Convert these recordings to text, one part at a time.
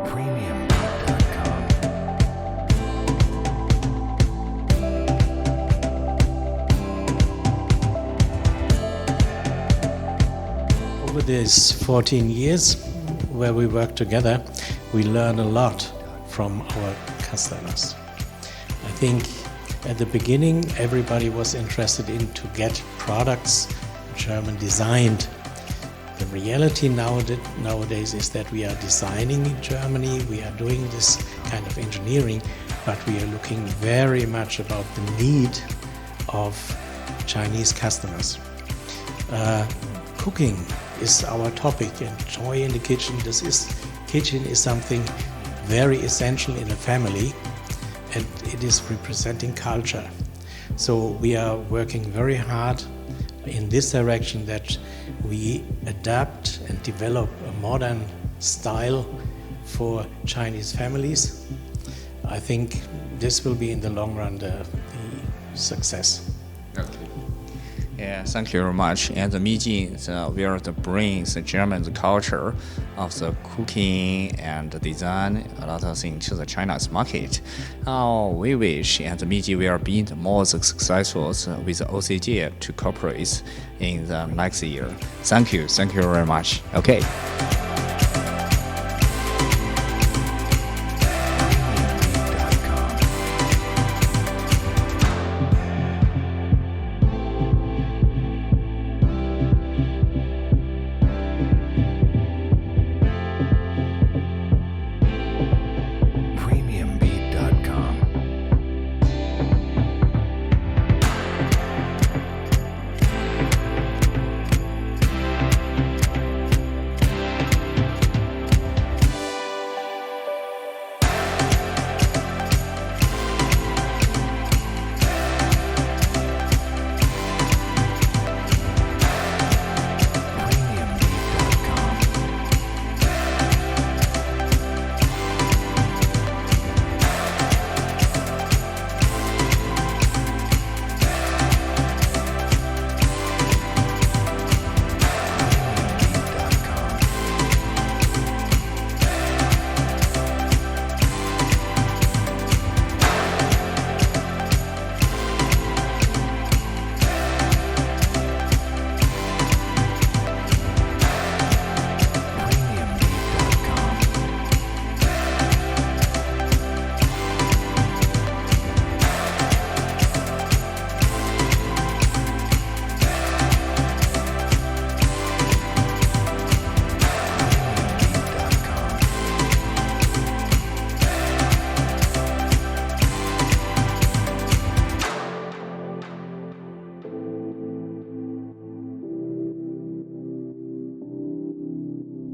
premiumbeat.com. Over these 14 years where we work together, we learn a lot from our customers. I think at the beginning everybody was interested in to get products German designed. The reality nowadays is that we are designing in Germany, we are doing this kind of engineering, but we are looking very much about the need of Chinese customers. Cooking is our topic, and joy in the kitchen. Kitchen is something very essential in a family, and it is representing culture. So we are working very hard in this direction, that we adapt and develop a modern style for Chinese families. I think this will be in the long run the success. Okay. Yeah, thank you very much. And the Miji will bring the German culture of the cooking and design, a lot of things to the China's market. We wish and the Miji will be more successful with OCG to cooperate in the next year. Thank you very much. Okay.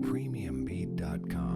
premiumbeat.com.